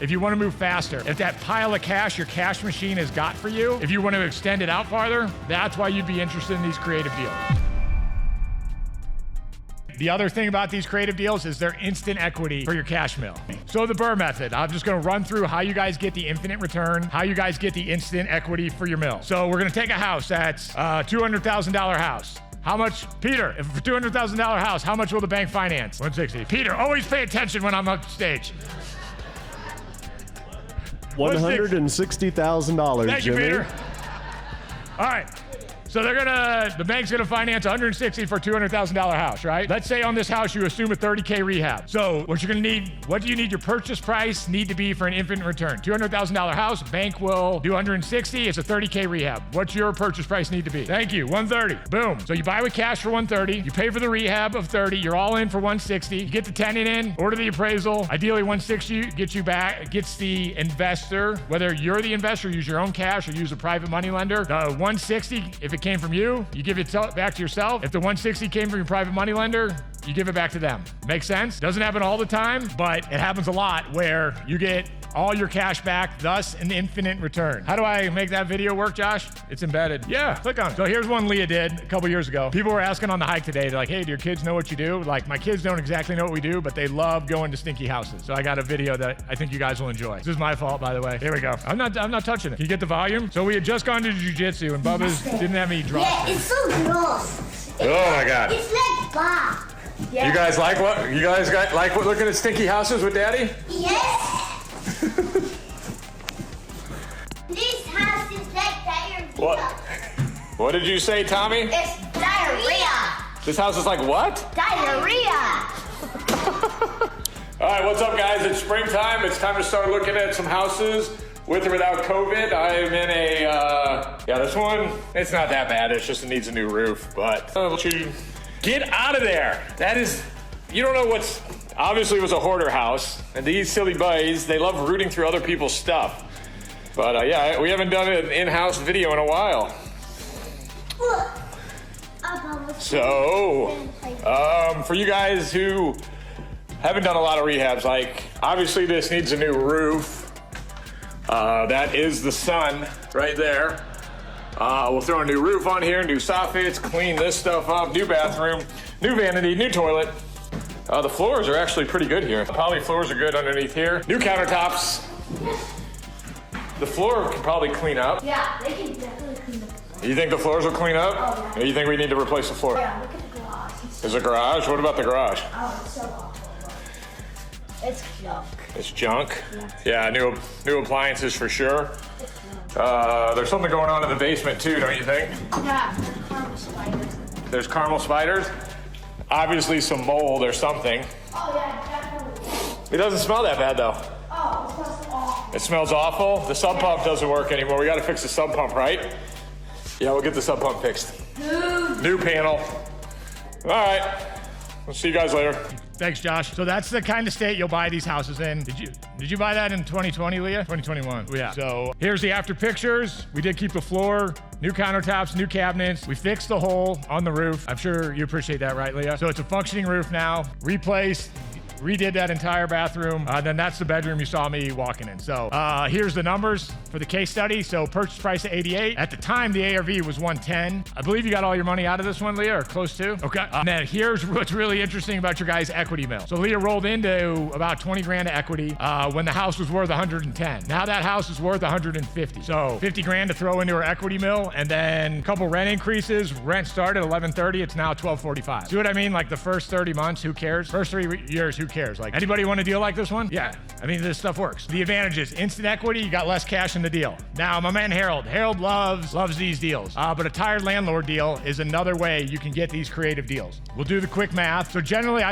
If you want to move faster, if that pile of cash your cash machine has got for you, if you want to extend it out farther, that's why you'd be interested in these creative deals. The other thing about these creative deals is they're instant equity for your cash mill. So the BRRRR method, I'm just gonna run through how you guys get the infinite return, how you guys get the instant equity for your mill. So we're gonna take a house that's a $200,000 house. How much, Peter, if for $200,000 house, how much will the bank finance? 160. Peter, always pay attention when I'm on stage. $160,000, Thank you, Peter. All right. So the bank's gonna finance 160 for a $200,000 house, right? Let's say on this house you assume a 30K rehab. So what you're gonna need, what do you need your purchase price need to be for an infinite return? $200,000 house, bank will do 160, it's a 30K rehab. What's your purchase price need to be? Thank you, 130, boom. So you buy with cash for 130, you pay for the rehab of 30, you're all in for 160, you get the tenant in, order the appraisal, ideally 160 gets you back, gets the investor, whether you're the investor, use your own cash or use a private money lender. The 160, if it came from you give it back to yourself. If the 160 came from your private money lender, you give it back to them. Make sense? Doesn't happen all the time, but it happens a lot where you get all your cash back, thus an infinite return. How do I make that video work, Josh? It's embedded. Yeah, click on it. So here's one Leah did a couple years ago. People were asking on the hike today, they're like, hey, do your kids know what you do? Like, my kids don't exactly know what we do, but they love going to stinky houses. So I got a video that I think you guys will enjoy. This is my fault, by the way. Here we go. I'm not touching it. Can you get the volume? So we had just gone to jiu-jitsu and Bubba's didn't have any drops. Yeah, it's so gross. Oh my God. It's like bark. Yeah. You guys like looking at stinky houses with Daddy? Yes. This house is like diarrhea. What did you say, Tommy? It's diarrhea. This house is like what? Diarrhea. All right, what's up, guys? It's springtime. It's time to start looking at some houses with or without COVID. I'm in this one, it's not that bad. It's just it needs a new roof, but get out of there. That is, you don't know what's, obviously it was a hoarder house, and these silly buddies, they love rooting through other people's stuff. But yeah, we haven't done an in-house video in a while. So, for you guys who haven't done a lot of rehabs, like obviously this needs a new roof. That is the sun right there. We'll throw a new roof on here, new soffits, clean this stuff up, new bathroom, new vanity, new toilet. The floors are actually pretty good here. Poly floors are good underneath here. New countertops. The floor can probably clean up. Yeah, they can definitely clean up. You think the floors will clean up? Oh, yeah. Or you think we need to replace the floor? Yeah, look at the garage. Is it garage? What about the garage? Oh, it's so awful. It's junk. It's junk? Yeah. Yeah, new appliances for sure. There's something going on in the basement too, don't you think? Yeah, there's caramel spiders. There's caramel spiders? Obviously some mold or something. Oh yeah, definitely. It doesn't smell that bad though. Oh, it smells awful. It smells awful? The sump pump doesn't work anymore. We gotta fix the sump pump, right? Yeah, we'll get the sump pump fixed. New panel. All right, we'll see you guys later. Thanks, Josh. So that's the kind of state you'll buy these houses in. Did you buy that in 2020, Leah? 2021. Yeah. So here's the after pictures. We did keep the floor, new countertops, new cabinets. We fixed the hole on the roof. I'm sure you appreciate that, right, Leah? So it's a functioning roof now. Replaced, redid that entire bathroom. Then that's the bedroom you saw me walking in. So here's the numbers for the case study. So purchase price of 88. At the time, the ARV was 110. I believe you got all your money out of this one, Leah, or close to. Okay. Now here's what's really interesting about your guys' equity mill. So Leah rolled into about 20 grand of equity when the house was worth 110. Now that house is worth 150. So 50 grand to throw into her equity mill, and then a couple rent increases. Rent started at 1130. It's now 1245. See what I mean? Like the first 30 months, who cares? First 3 years, who cares? Like, anybody want a deal like this one? Yeah, I mean, this stuff works. The advantage is instant equity, you got less cash in the deal. Now, my man Harold loves these deals, but a tired landlord deal is another way you can get these creative deals. We'll do the quick math. So generally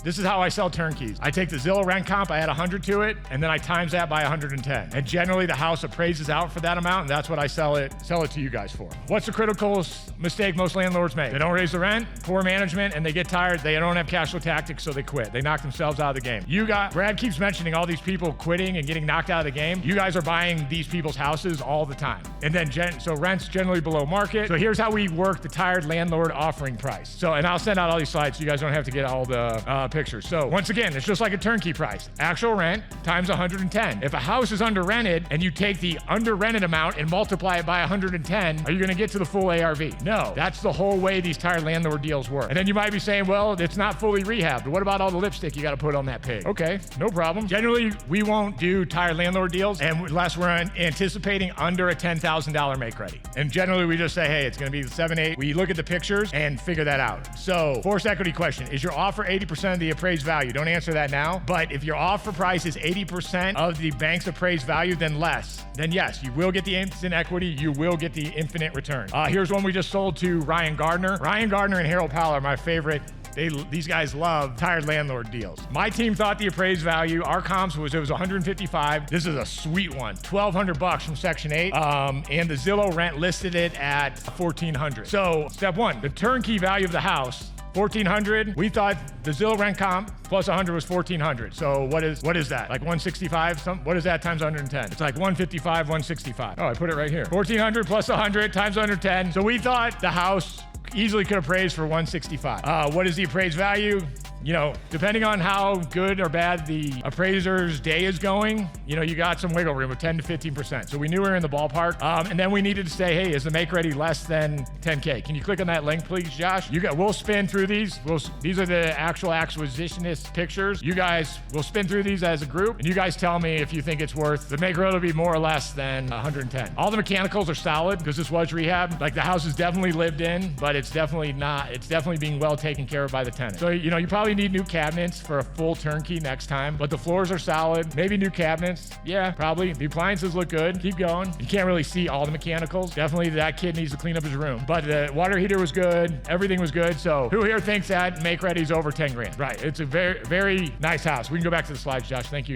this is how I sell turnkeys. I take the Zillow rent comp, I add 100 to it, and then I times that by 110. And generally the house appraises out for that amount, and that's what I sell it to you guys for. What's the critical mistake most landlords make? They don't raise the rent, poor management, and they get tired, they don't have cash flow tactics, so they quit. They knock themselves yourselves out of the game. Brad keeps mentioning all these people quitting and getting knocked out of the game. You guys are buying these people's houses all the time. And then so rent's generally below market. So here's how we work the tired landlord offering price. So, and I'll send out all these slides so you guys don't have to get all the pictures. So once again, it's just like a turnkey price. Actual rent times 110. If a house is under rented and you take the under rented amount and multiply it by 110, are you gonna get to the full ARV? No, that's the whole way these tired landlord deals work. And then you might be saying, well, it's not fully rehabbed. What about all the lipstick you gotta put on that pig? Okay, no problem. Generally, we won't do tired landlord deals unless we're anticipating under a $10,000 make ready. And generally we just say, hey, it's gonna be 7-8. We look at the pictures and figure that out. So forced equity question, is your offer 80% of the appraised value? Don't answer that now, but if your offer price is 80% of the bank's appraised value, then less, then yes, you will get the instant equity, you will get the infinite return. Here's one we just sold to Ryan Gardner. Ryan Gardner and Harold Powell are my favorite. These guys love tired landlord deals. My team thought the appraised value, our comps was 155. This is a sweet one, $1,200 from Section 8, and the Zillow rent listed it at $1,400. So step one, the turnkey value of the house, $1,400. We thought the Zillow rent comp plus 100 was $1,400. So what is that? Like 165? What is that times 110? It's like 155, 165. Oh, I put it right here. 1,400 plus 100 times 110. So we thought the house easily could appraise for 165. What is the appraised value? You know, depending on how good or bad the appraiser's day is going, you know, you got some wiggle room of 10 to 15%. So we knew we were in the ballpark. And then we needed to say, hey, is the make ready less than 10K? Can you click on that link, please, Josh? We'll spin through these. These are the actual acquisitionist pictures. You guys will spin through these as a group, and you guys tell me if you think it's worth the make ready to be more or less than 110. All the mechanicals are solid because this was rehab. Like the house is definitely lived in, but it's definitely not. It's definitely being well taken care of by the tenant. So, you know, you probably need new cabinets for a full turnkey next time, but the floors are solid. Maybe new cabinets. Yeah, probably. The appliances look good. Keep going. You can't really see all the mechanicals. Definitely that kid needs to clean up his room, but the water heater was good. Everything was good. So who here thinks that make ready's over 10 grand? Right. It's a very, very nice house. We can go back to the slides, Josh. Thank you.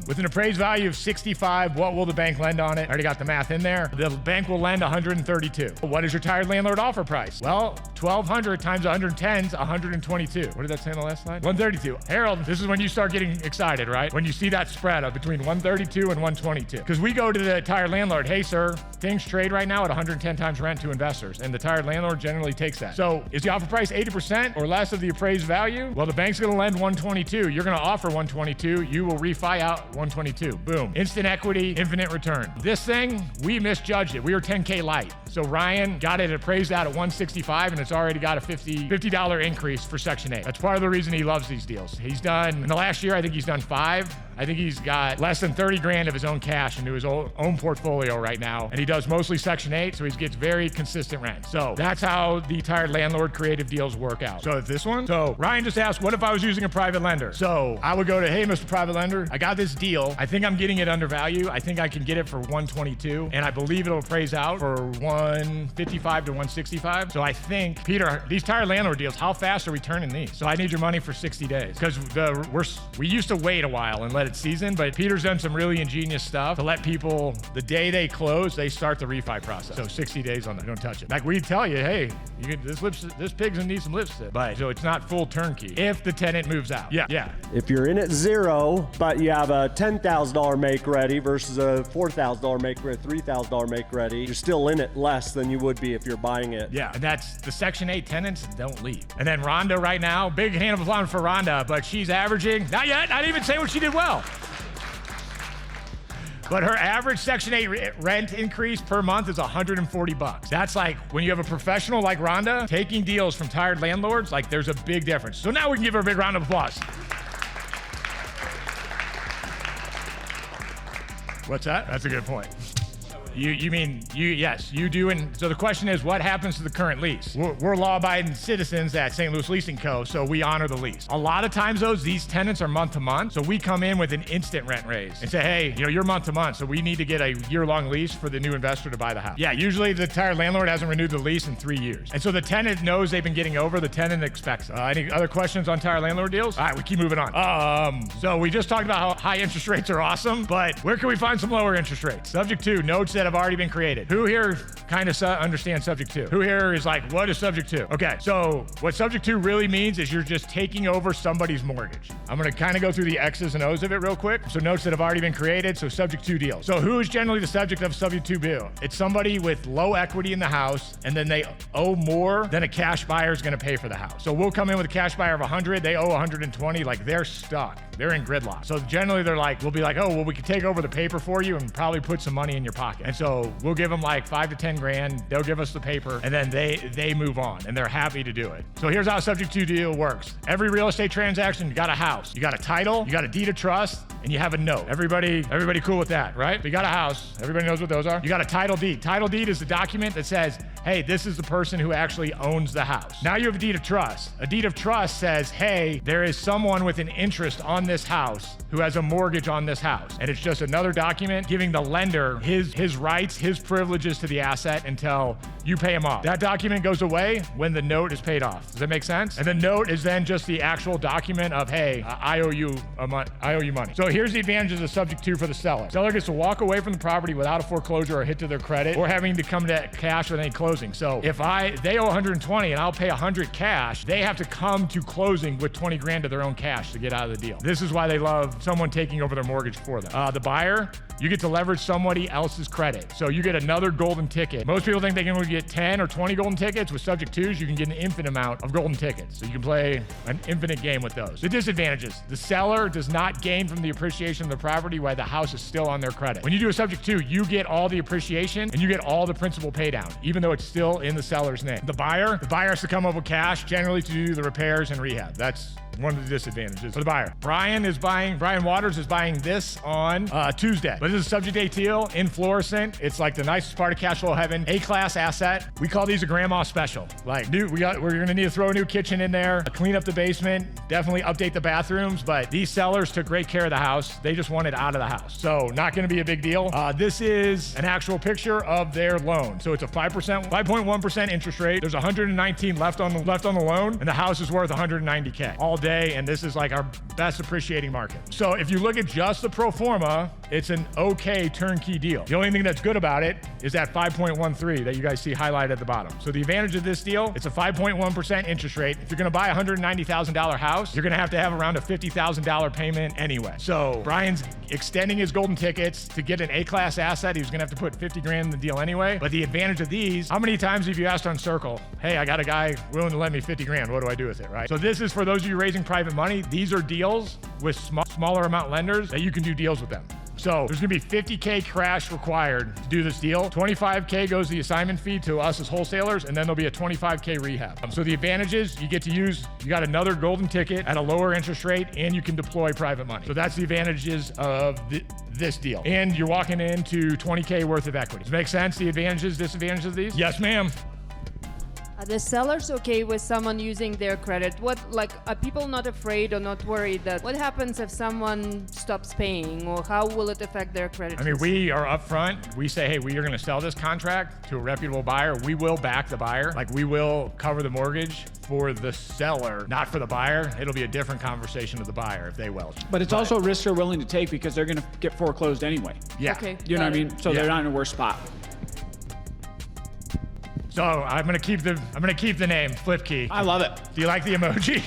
With an appraised value of 65, what will the bank lend on it? I already got the math in there. The bank will lend 132. What is your tired landlord offer price? Well, 1,200 times 110 is 122. What did that say on the last slide? 132. Harold, this is when you start getting excited, right? When you see that spread of between 132 and 122. Because we go to the tired landlord, hey sir, things trade right now at 110 times rent to investors, and the tired landlord generally takes that. So is the offer price 80% or less of the appraised value? Well, the bank's gonna lend 122. You're gonna offer 122. You will refi out 122. Boom. Instant equity, infinite return. This thing, we misjudged it. We were 10K light. So Ryan got it appraised out at 165, and it's already got a $50 increase for Section 8. That's part of the reason he loves these deals. He's done, in the last year, I think he's done 5. I think he's got less than 30 grand of his own cash into his own portfolio right now. And he does mostly Section 8, so he gets very consistent rent. So that's how the tired landlord creative deals work out. So this one, so Ryan just asked, what if I was using a private lender? So I would go to, hey, Mr. Private Lender, I got this deal. I think I'm getting it under value. I think I can get it for 122, and I believe it'll appraise out for 155 to 165. So I think, Peter, these tired landlord deals, how fast are we turning these? So I need your money for 60 days. Because we used to wait a while and let it season, but Peter's done some really ingenious stuff to let people, the day they close, they start the refi process. So 60 days on that, don't touch it. Like we tell you, hey, this pig's gonna need some lipstick. But so it's not full turnkey if the tenant moves out. Yeah. If you're in at 0, but you have a $10,000 make ready versus a $4,000 make ready, $3,000 make ready, you're still in it less than you would be if you're buying it. Yeah, and that's the Section 8 tenants don't leave. And then Rhonda right now, big hand of applause for Rhonda, but she's averaging, not yet, I didn't even say what she did well. But her average Section 8 rent increase per month is $140. That's like when you have a professional like Rhonda taking deals from tired landlords, like there's a big difference. So now we can give her a big round of applause. What's that? That's a good point. Yes, you do. And so the question is, what happens to the current lease? We're law-abiding citizens at St. Louis Leasing Co., so we honor the lease. A lot of times, these tenants are month to month, so we come in with an instant rent raise and say, hey, you're month to month, so we need to get a year-long lease for the new investor to buy the house. Yeah, usually the tired landlord hasn't renewed the lease in 3 years. And so the tenant knows they've been getting over, the tenant expects it. Any other questions on tired landlord deals? All right, we keep moving on. So we just talked about how high interest rates are awesome, but where can we find some lower interest rates? Subject to, note says that have already been created. Who here kind of understands subject to? Who here is like, what is subject to? Okay, so what subject to really means is you're just taking over somebody's mortgage. I'm gonna kind of go through the X's and O's of it real quick. So notes that have already been created, so subject to deals. So who is generally the subject of subject to bill? It's somebody with low equity in the house, and then they owe more than a cash buyer is gonna pay for the house. So we'll come in with a cash buyer of 100, they owe 120, like they're stuck. They're in gridlock. So generally they're like, we'll be like, oh, well, we can take over the paper for you and probably put some money in your pocket. And so we'll give them like 5 to 10 grand. They'll give us the paper, and then they move on, and they're happy to do it. So here's how a subject to deal works. Every real estate transaction, you got a house, you got a title, you got a deed of trust, and you have a note. Everybody cool with that, right? You got a house. Everybody knows what those are. You got a title deed. Title deed is the document that says, hey, this is the person who actually owns the house. Now you have a deed of trust. A deed of trust says, hey, there is someone with an interest on this house who has a mortgage on this house. And it's just another document giving the lender his rights, his privileges to the asset until you pay him off. That document goes away when the note is paid off. Does that make sense? And the note is then just the actual document of, hey, I owe you money. So here's the advantages of subject to for the seller. Seller gets to walk away from the property without a foreclosure or hit to their credit or having to come to cash with any closing. So if they owe 120 and I'll pay 100 cash, they have to come to closing with 20 grand of their own cash to get out of the deal. This is why they love someone taking over their mortgage for them. The buyer, you get to leverage somebody else's credit. So you get another golden ticket. Most people think they can only get 10 or 20 golden tickets. With subject twos, you can get an infinite amount of golden tickets. So you can play an infinite game with those. The disadvantages: the seller does not gain from the appreciation of the property while the house is still on their credit. When you do a subject to, you get all the appreciation and you get all the principal pay down, even though it's still in the seller's name. The buyer has to come up with cash generally to do the repairs and rehab. That's one of the disadvantages for the buyer. Brian Waters is buying this on Tuesday. But this is a subject A deal in fluorescent. It's like the nicest part of cash flow heaven. A-class asset. We call these a grandma special. Like, we're gonna need to throw a new kitchen in there, clean up the basement, definitely update the bathrooms, but these sellers took great care of the house. They just want it out of the house. So not gonna be a big deal. This is an actual picture of their loan. So it's a 5.1% interest rate. There's 119 left on the loan, and the house is worth 190K all day, and this is like our best appreciating market. So if you look at just the pro forma, it's an okay turnkey deal. The only thing that's good about it is that 5.13 that you guys see highlighted at the bottom. So the advantage of this deal, it's a 5.1% interest rate. If you're gonna buy a $190,000 house, you're gonna have to have around a $50,000 payment anyway. So Brian's extending his golden tickets to get an A-class asset. He was gonna have to put 50 grand in the deal anyway. But the advantage of these, how many times have you asked on Circle, hey, I got a guy willing to lend me 50 grand. What do I do with it, right? So this is for those of you raising private money. These are deals with smaller amount lenders that you can do deals with them. So there's gonna be 50K cash required to do this deal. 25K goes the assignment fee to us as wholesalers, and then there'll be a 25K rehab. So the advantages, you got another golden ticket at a lower interest rate, and you can deploy private money. So that's the advantages of this deal. And you're walking into 20K worth of equity. Does it make sense, the advantages, disadvantages of these? Yes, ma'am. Are the sellers okay with someone using their credit? Are people not afraid or not worried that what happens if someone stops paying, or how will it affect their credit? I mean, we are upfront. We say, hey, we are gonna sell this contract to a reputable buyer. We will back the buyer. Like, we will cover the mortgage for the seller, not for the buyer. It'll be a different conversation with the buyer if they will. But it's also a risk they're willing to take because they're gonna get foreclosed anyway. Yeah. Okay. You know what I mean? So they're not in a worse spot. So I'm gonna keep the name Flip Key. I love it. Do you like the emoji?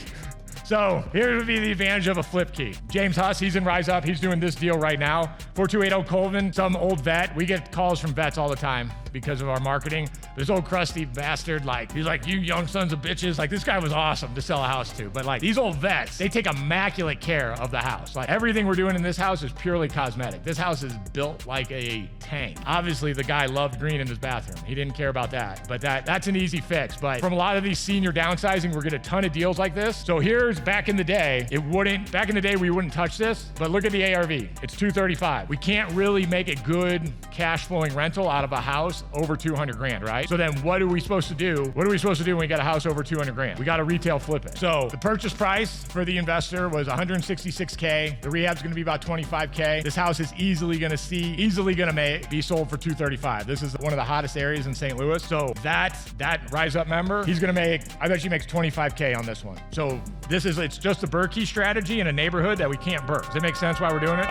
So here would be the advantage of a flip key. James Huss, he's in Rise Up. He's doing this deal right now. 4280 Colvin, some old vet. We get calls from vets all the time because of our marketing. This old crusty bastard, he's like, you young sons of bitches. Like, this guy was awesome to sell a house to. But these old vets, they take immaculate care of the house. Like, everything we're doing in this house is purely cosmetic. This house is built like a tank. Obviously, the guy loved green in his bathroom. He didn't care about that. But that's an easy fix. But from a lot of these senior downsizing, we're getting a ton of deals like this. So here's back in the day, we wouldn't touch this, but look at the ARV. It's 235. We can't really make a good cash flowing rental out of a house over 200 grand, right? So then what are we supposed to do? What are we supposed to do when we got a house over 200 grand? We got to retail flip it. So the purchase price for the investor was 166K. The rehab's going to be about 25K. This house is easily going to be sold for 235. This is one of the hottest areas in St. Louis. So that Rise Up member, he's going to I bet he makes 25K on this one. So it's just a Berkey strategy in a neighborhood that we can't burk. Does it make sense why we're doing it?